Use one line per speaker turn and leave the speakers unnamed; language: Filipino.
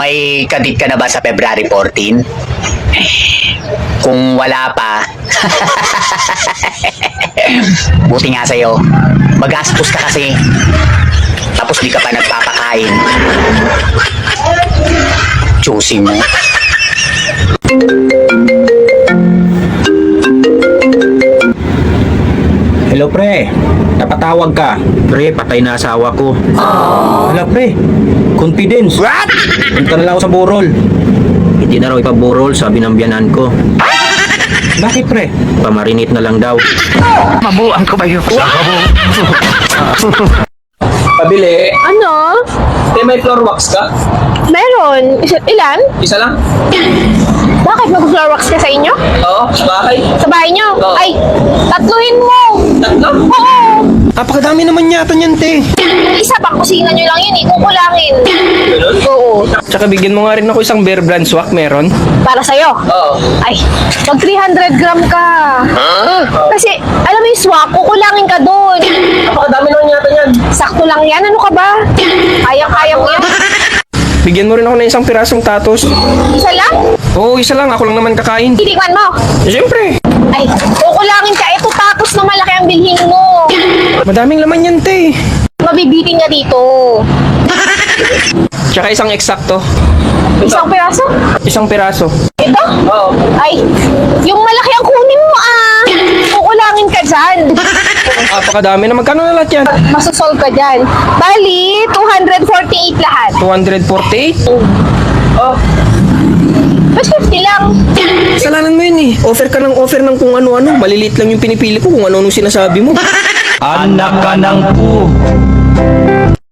May kadit ka na ba sa February 14? Kung wala pa, buti nga sa'yo. Magastos ka kasi. Tapos di ka pa nagpapakain. Choosing mo.
Hello pre, napatawag ka. Pre, patay na asawa ko. Wala pre, confidence.
What?
Punta na lang ako sa burol. Hindi na raw ipaburol, sabi ng biyanan ko. Bakit pre? Pamarinit na lang daw.
Mabuang ko ba yun?
Pabili.
Ano?
May floor wax ka?
Meron. Ilan?
Isa lang?
Bakit mag-floor wax ka sa inyo?
Oo, sa bahay.
Sa bahay nyo?
Oo.
Ay, tatluhin mo!
Tatlo?
Oo!
Napakadami naman yata niyan te.
Isa pang kusina nyo lang yun, kukulangin.
Ganun?
Oo.
Tsaka bigyan mo nga rin ako isang Bear Brand swak, meron?
Para sa'yo.
Oo.
Ay, mag 300 gram ka. Kasi, alam mo yung swak, kukulangin ka doon.
Napakadami naman yata yan.
Sakto lang yan, ano ka ba? Kaya-kaya mo yan.
Bigyan mo rin ako ng isang pirasong tatos.
Isa lang?
Oo, isa lang. Ako lang naman kakain.
Titikman mo.
Siyempre.
Ay, kukulangin ka. Ito tapos na malaki ang bilhin mo.
Madaming laman yan, te.
Mabibitin ka dito.
Tsaka isang eksakto.
Isang piraso?
Isang piraso.
Ito?
Oo.
Ay, yung malaki ang kunin mo ah. Kukulangin ka dyan.
Napakadami na. Magkano na lahat yan?
Masusol ka dyan. Bali, 248 lahat.
248? Oh,
Mas 50 lang.
kasalanan mo yun eh. Offer ka ng offer ng kung ano-ano. Maliliit lang yung pinipili ko kung ano-ano sinasabi mo.
Anak ka ng pu.